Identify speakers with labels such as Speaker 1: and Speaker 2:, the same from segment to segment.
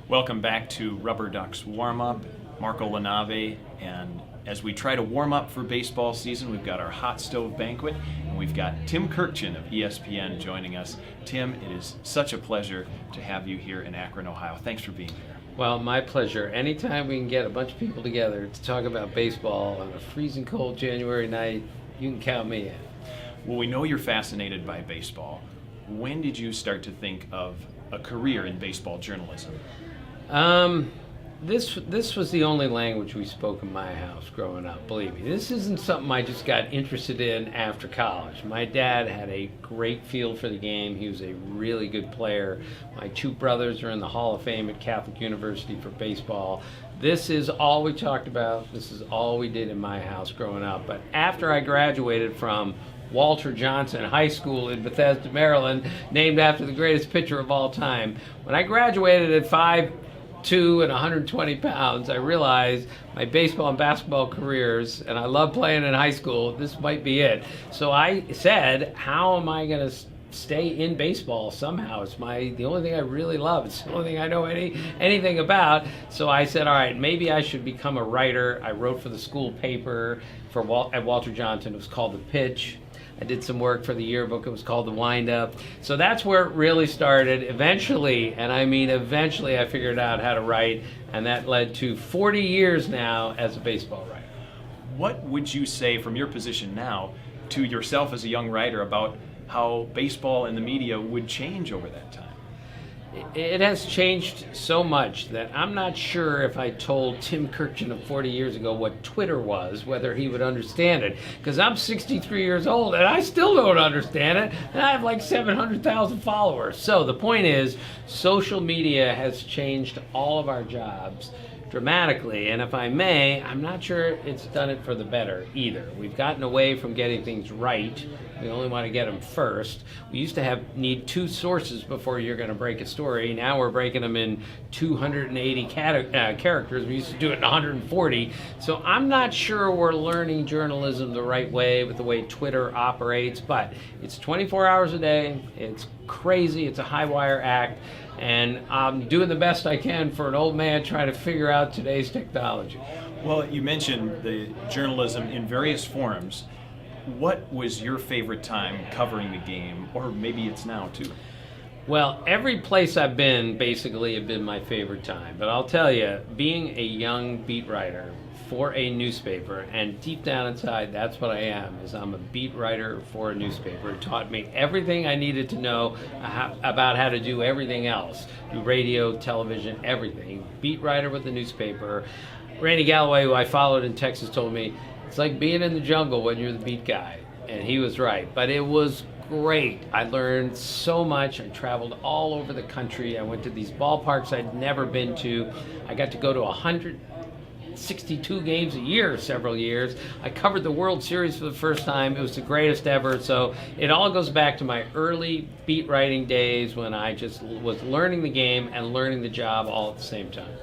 Speaker 1: Welcome back to RubberDucks warm-up. Marco LaNave, and as we try to warm up for baseball season, we've got our hot stove banquet, and we've got Tim Kurkjian of ESPN joining us. Tim, it is such a pleasure to have you here in Akron, Ohio. Thanks for being here.
Speaker 2: Well, my pleasure. Anytime we can get a bunch of people together to talk about baseball on a freezing cold January night, you can count me in.
Speaker 1: Well, we know you're fascinated by baseball. When did you start to think of a career in baseball journalism?
Speaker 2: This was the only language we spoke in my house growing up, believe me. This isn't something I just got interested in after college. My dad had a great feel for the game. He was a really good player. My two brothers are in the Hall of Fame at Catholic University for baseball. This is all we talked about. This is all we did in my house growing up. But after I graduated from Walter Johnson High School in Bethesda, Maryland, named after the greatest pitcher of all time, when I graduated at 5'2" and 120 pounds, I realized my baseball and basketball careers, and I love playing in high school, this might be it. So I said, how am I going to stay in baseball somehow? It's the only thing I really love. It's the only thing I know anything about. So I said, all right, maybe I should become a writer. I wrote for the school paper at Walter Johnson. It was called The Pitch. I did some work for the yearbook. It was called The Wind-Up. So that's where it really started. Eventually, and I mean eventually, I figured out how to write, and that led to 40 years now as a baseball writer.
Speaker 1: What would you say from your position now to yourself as a young writer about how baseball and the media would change over that time?
Speaker 2: It has changed so much that I'm not sure if I told Tim Kurkjian of 40 years ago what Twitter was, whether he would understand it. Because I'm 63 years old and I still don't understand it, and I have like 700,000 followers. So the point is, social media has changed all of our jobs dramatically, and if I may, I'm not sure it's done it for the better either. We've gotten away from getting things right. We only want to get them first. We used to need two sources before you're going to break a story. Now we're breaking them in 280 characters. We used to do it in 140. So I'm not sure we're learning journalism the right way with the way Twitter operates, but it's 24 hours a day. It's crazy. It's a high wire act. And I'm doing the best I can for an old man trying to figure out today's technology.
Speaker 1: Well, you mentioned the journalism in various forms. What was your favorite time covering the game, or maybe it's now too?
Speaker 2: Well, every place I've been basically have been my favorite time. But I'll tell you, being a young beat writer for a newspaper, and deep down inside, that's what I am, is I'm a beat writer for a newspaper. It taught me everything I needed to know about how to do everything else. Do radio, television, everything. Beat writer with the newspaper. Randy Galloway, who I followed in Texas, told me, it's like being in the jungle when you're the beat guy. And he was right. But it was great. I learned so much. I traveled all over the country. I went to these ballparks I'd never been to. I got to go to 162 games a year several years. I covered the World Series for the first time. It was the greatest ever. So it all goes back to my early beat writing days when I just was learning the game and learning the job all at the same time.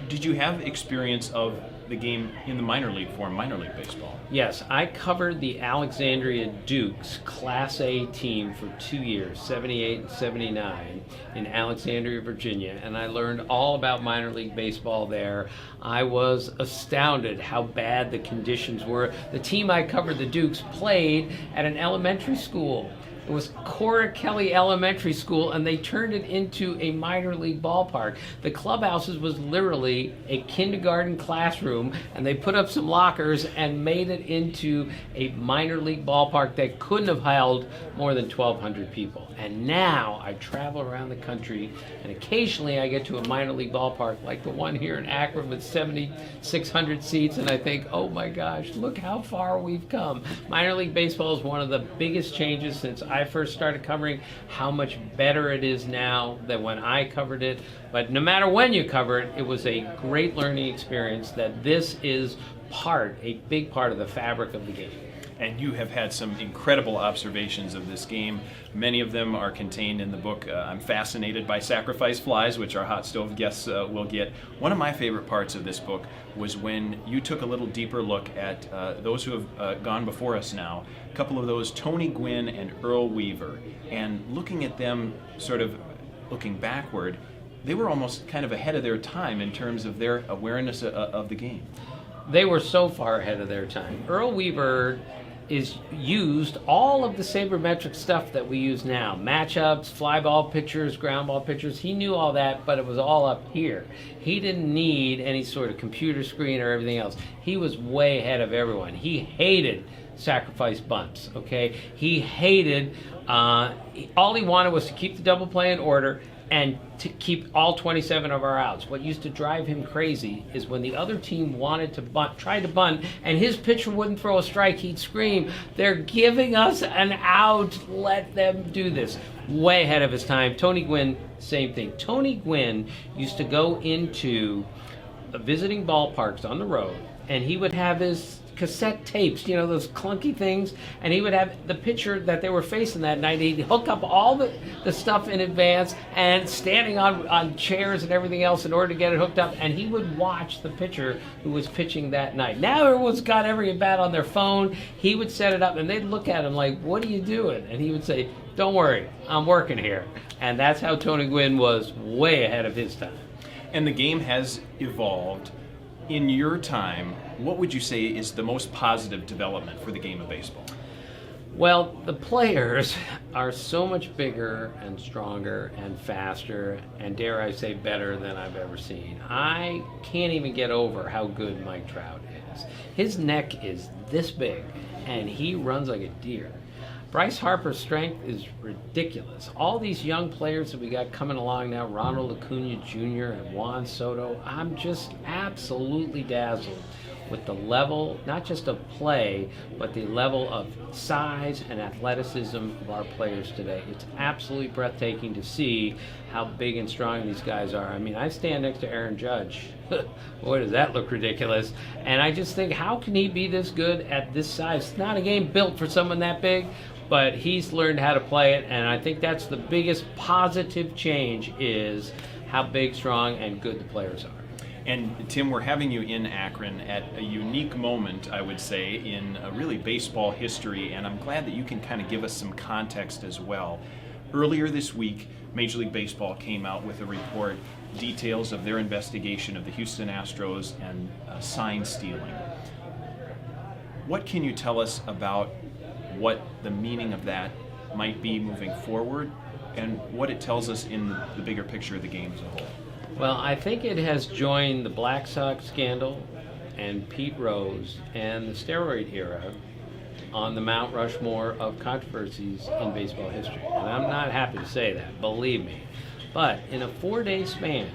Speaker 1: Did you have experience of the game in the minor league form, minor league baseball?
Speaker 2: Yes, I covered the Alexandria Dukes Class A team for 2 years, 78 and 79, in Alexandria, Virginia, and I learned all about minor league baseball there. I was astounded how bad the conditions were. The team I covered, the Dukes, played at an elementary school. It was Cora Kelly Elementary School, and they turned it into a minor league ballpark. The clubhouses was literally a kindergarten classroom, and they put up some lockers and made it into a minor league ballpark that couldn't have held more than 1,200 people. And now I travel around the country, and occasionally I get to a minor league ballpark like the one here in Akron with 7,600 seats, and I think, oh my gosh, look how far we've come. Minor league baseball is one of the biggest changes since I first started covering. How much better it is now than when I covered it. But no matter when you cover it, it was a great learning experience that this is a big part of the fabric of the game.
Speaker 1: And you have had some incredible observations of this game. Many of them are contained in the book. I'm fascinated by sacrifice flies, which our hot stove guests will get. One of my favorite parts of this book was when you took a little deeper look at those who have gone before us now. A couple of those, Tony Gwynn and Earl Weaver, and looking at them sort of looking backward, they were almost kind of ahead of their time in terms of their awareness of the game.
Speaker 2: They were so far ahead of their time. Earl Weaver is used all of the sabermetric stuff that we use now. Matchups, fly ball pitchers, ground ball pitchers. He knew all that, but it was all up here. He didn't need any sort of computer screen or everything else. He was way ahead of everyone. He hated sacrifice bunts, okay? He hated, all he wanted was to keep the double play in order and to keep all 27 of our outs. What used to drive him crazy is when the other team wanted to bunt, tried to bunt, and his pitcher wouldn't throw a strike, he'd scream, "They're giving us an out, let them do this." Way ahead of his time. Tony Gwynn, same thing. Tony Gwynn used to go into visiting ballparks on the road, and he would have his cassette tapes, you know, those clunky things, and he would have the pitcher that they were facing that night. He'd hook up all the stuff in advance and standing on chairs and everything else in order to get it hooked up, and he would watch the pitcher who was pitching that night. Now everyone's got every at bat on their phone. He would set it up, and they'd look at him like, "What are you doing?" And he would say, "Don't worry, I'm working here." And that's how Tony Gwynn was way ahead of his time.
Speaker 1: And the game has evolved. In your time, what would you say is the most positive development for the game of baseball?
Speaker 2: Well, the players are so much bigger and stronger and faster and, dare I say, better than I've ever seen. I can't even get over how good Mike Trout is. His neck is this big, and he runs like a deer. Bryce Harper's strength is ridiculous. All these young players that we got coming along now, Ronald Acuna Jr. and Juan Soto, I'm just absolutely dazzled with the level, not just of play, but the level of size and athleticism of our players today. It's absolutely breathtaking to see how big and strong these guys are. I mean, I stand next to Aaron Judge. Boy, does that look ridiculous. And I just think, how can he be this good at this size? It's not a game built for someone that big, but he's learned how to play it, and I think that's the biggest positive change, is how big, strong, and good the players are.
Speaker 1: And Tim, we're having you in Akron at a unique moment, I would say, in really baseball history, and I'm glad that you can kind of give us some context as well. Earlier this week, Major League Baseball came out with a report, details of their investigation of the Houston Astros and sign stealing. What can you tell us about what the meaning of that might be moving forward, and what it tells us in the bigger picture of the game as a whole?
Speaker 2: Well, I think it has joined the Black Sox scandal and Pete Rose and the steroid era on the Mount Rushmore of controversies in baseball history. And I'm not happy to say that, believe me. But in a 4-day span,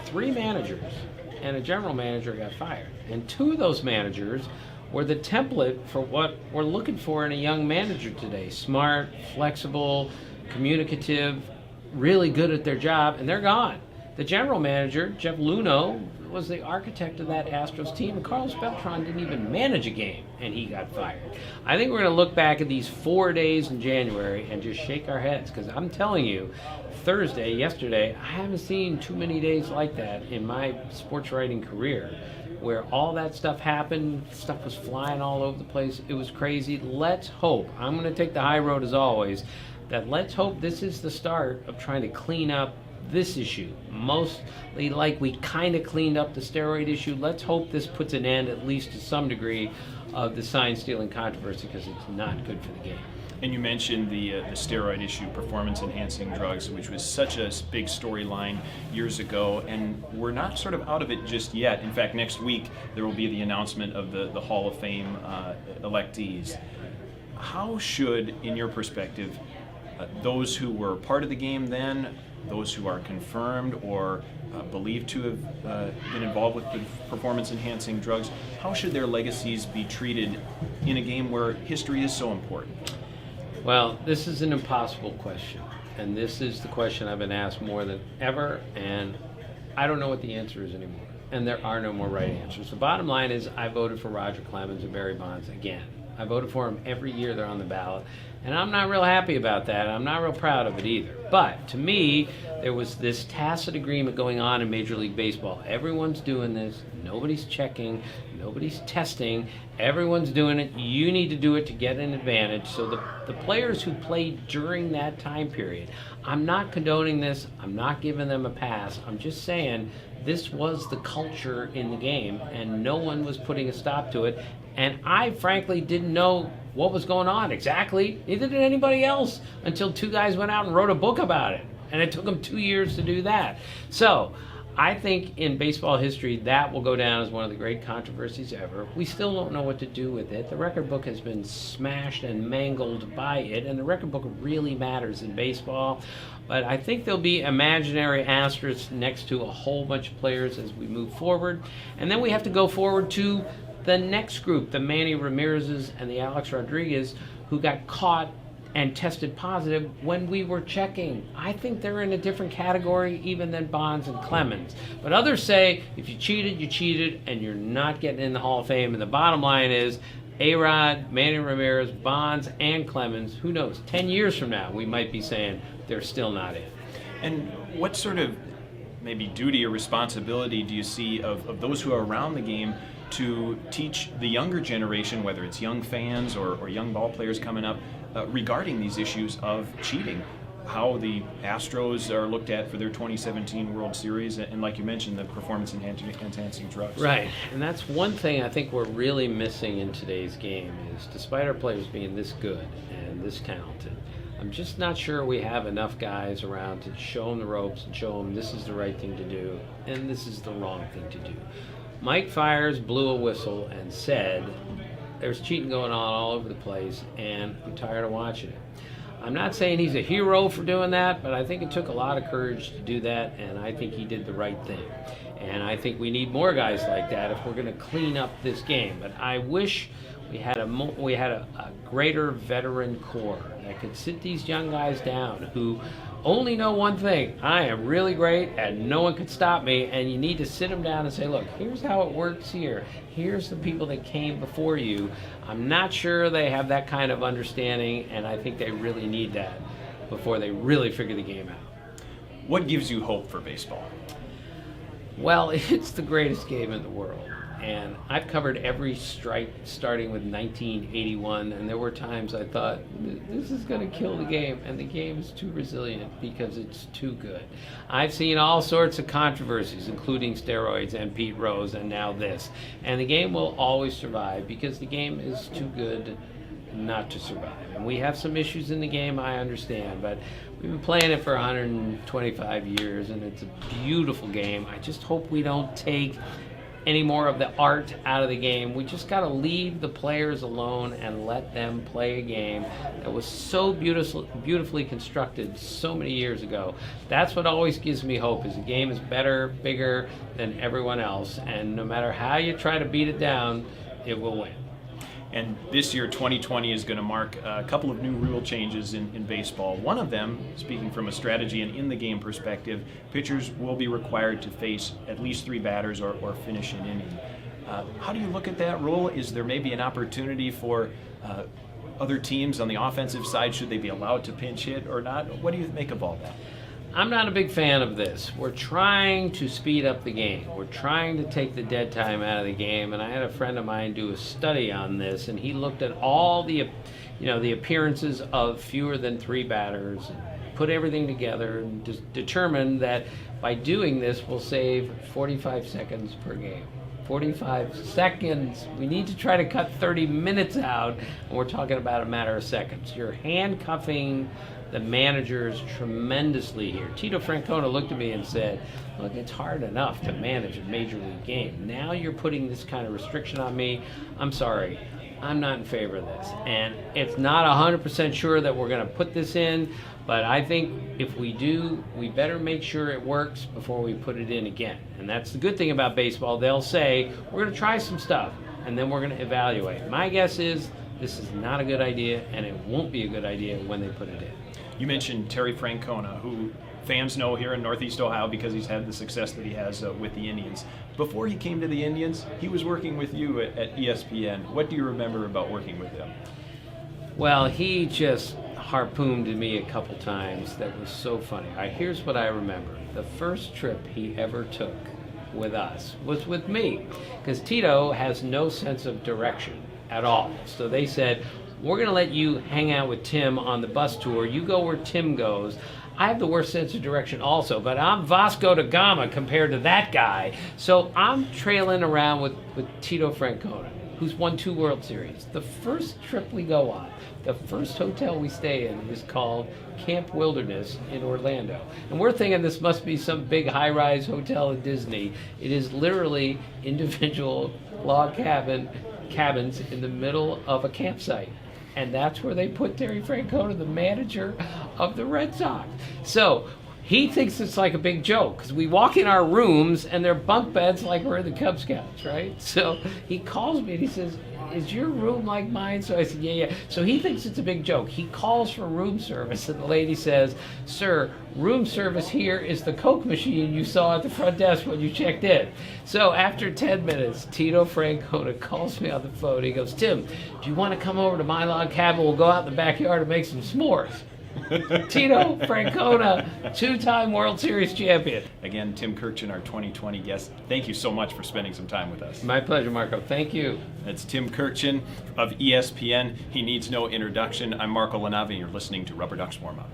Speaker 2: 3 managers and a general manager got fired. And 2 of those managers were the template for what we're looking for in a young manager today. Smart, flexible, communicative, really good at their job, and they're gone. The general manager, Jeff Luhnow, was the architect of that Astros team, and Carlos Beltran didn't even manage a game, and he got fired. I think we're going to look back at these 4 days in January and just shake our heads, because I'm telling you, Thursday, yesterday, I haven't seen too many days like that in my sports writing career, where all that stuff happened, stuff was flying all over the place. It was crazy. Let's hope, I'm going to take the high road as always, that let's hope this is the start of trying to clean up this issue, mostly like we kind of cleaned up the steroid issue. Let's hope this puts an end, at least to some degree, of the sign stealing controversy, because it's not good for the game.
Speaker 1: And you mentioned the steroid issue, performance-enhancing drugs, which was such a big storyline years ago, and we're not sort of out of it just yet. In fact, next week there will be the announcement of the Hall of Fame electees. How should, in your perspective, those who were part of the game then, those who are confirmed or believed to have been involved with the performance-enhancing drugs, how should their legacies be treated in a game where history is so important?
Speaker 2: Well, this is an impossible question, and this is the question I've been asked more than ever, and I don't know what the answer is anymore, and there are no more right answers. The bottom line is I voted for Roger Clemens and Barry Bonds again. I voted for them every year they're on the ballot, And I'm not real happy about that. I'm not real proud of it either. But to me, there was this tacit agreement going on in Major League Baseball. Everyone's doing this. Nobody's checking. Nobody's testing. Everyone's doing it. You need to do it to get an advantage. So the players who played during that time period, I'm not condoning this. I'm not giving them a pass. I'm just saying this was the culture in the game, and no one was putting a stop to it. And I frankly didn't know what was going on exactly. Neither did anybody else until two guys went out and wrote a book about it. And it took them 2 years to do that. So I think in baseball history, that will go down as one of the great controversies ever. We still don't know what to do with it. The record book has been smashed and mangled by it, and the record book really matters in baseball. But I think there'll be imaginary asterisks next to a whole bunch of players as we move forward. And then we have to go forward to the next group, the Manny Ramirez's and the Alex Rodriguez, who got caught and tested positive when we were checking. I think they're in a different category even than Bonds and Clemens. But others say if you cheated, and you're not getting in the Hall of Fame. And the bottom line is A-Rod, Manny Ramirez, Bonds, and Clemens, who knows, 10 years from now, we might be saying they're still not in.
Speaker 1: And what sort of maybe duty or responsibility do you see of those who are around the game to teach the younger generation, whether it's young fans or young ball players coming up, regarding these issues of cheating, how the Astros are looked at for their 2017 World Series, and like you mentioned, the performance-enhancing drugs.
Speaker 2: Right, and that's one thing I think we're really missing in today's game is, despite our players being this good and this talented, I'm just not sure we have enough guys around to show them the ropes and show them this is the right thing to do and this is the wrong thing to do. Mike Fiers blew a whistle and said, there's cheating going on all over the place, and I'm tired of watching it. I'm not saying he's a hero for doing that, but I think it took a lot of courage to do that, and I think he did the right thing. And I think we need more guys like that if we're going to clean up this game. But I wish we had a greater veteran core that could sit these young guys down who only know one thing: I am really great and no one can stop me. And you need to sit them down and say, look, here's how it works here. Here's the people that came before you. I'm not sure they have that kind of understanding, and I think they really need that before they really figure the game out.
Speaker 1: What gives you hope for baseball?
Speaker 2: Well, it's the greatest game in the world. And I've covered every strike starting with 1981, and there were times I thought, this is going to kill the game, and the game is too resilient because it's too good. I've seen all sorts of controversies, including steroids and Pete Rose, and now this. And the game will always survive because the game is too good not to survive. And we have some issues in the game, I understand, but we've been playing it for 125 years, and it's a beautiful game. I just hope we don't take any more of the art out of the game. We just got to leave the players alone and let them play a game that was so beautifully constructed so many years ago. That's what always gives me hope, is the game is better, bigger than everyone else, and no matter how you try to beat it down, it will win.
Speaker 1: And this year, 2020, is going to mark a couple of new rule changes in baseball. One of them, speaking from a strategy and in-the-game perspective, pitchers will be required to face at least 3 batters or finish an inning. How do you look at that rule? Is there maybe an opportunity for other teams on the offensive side? Should they be allowed to pinch hit or not? What do you make of all that?
Speaker 2: I'm not a big fan of this. We're trying to speed up the game. We're trying to take the dead time out of the game. And I had a friend of mine do a study on this, and he looked at all the appearances of fewer than 3 batters, and put everything together, and determined that by doing this, we'll save 45 seconds per game. 45 seconds. We need to try to cut 30 minutes out, and we're talking about a matter of seconds. You're handcuffing the managers tremendously here. Tito Francona looked at me and said, look, it's hard enough to manage a major league game. Now you're putting this kind of restriction on me. I'm sorry. I'm not in favor of this. And it's not 100% sure that we're going to put this in, but I think if we do, we better make sure it works before we put it in again. And that's the good thing about baseball. They'll say, we're going to try some stuff, and then we're going to evaluate. My guess is this is not a good idea, and it won't be a good idea when they put it in.
Speaker 1: You mentioned Terry Francona, who fans know here in Northeast Ohio because he's had the success that he has with the Indians. Before he came to the Indians, he was working with you at ESPN. What do you remember about working with him?
Speaker 2: Well, he just harpooned me a couple times. That was so funny. Here's what I remember. The first trip he ever took with us was with me, because Tito has no sense of direction at all. So they said, we're going to let you hang out with Tim on the bus tour. You go where Tim goes. I have the worst sense of direction also, but I'm Vasco da Gama compared to that guy. So I'm trailing around with Tito Francona, who's won 2 World Series. The first trip we go on, the first hotel we stay in is called Camp Wilderness in Orlando. And we're thinking this must be some big high-rise hotel at Disney. It is literally individual log cabins in the middle of a campsite. And that's where they put Terry Francona, the manager of the Red Sox. So he thinks it's like a big joke, because we walk in our rooms and they're bunk beds like we're in the Cub Scouts, right? So he calls me and he says, is your room like mine? So I said, yeah. So he thinks it's a big joke. He calls for room service, and the lady says, sir, room service here is the Coke machine you saw at the front desk when you checked in. So after 10 minutes, Tito Francona calls me on the phone. He goes, Tim, do you want to come over to my log cabin? We'll go out in the backyard and make some s'mores. Tito Francona, 2-time World Series champion.
Speaker 1: Again, Tim Kurkjian, our 2020 guest. Thank you so much for spending some time with us.
Speaker 2: My pleasure, Marco. Thank you.
Speaker 1: That's Tim Kurkjian of ESPN. He needs no introduction. I'm Marco LaNave, and you're listening to RubberDucks Warm Up.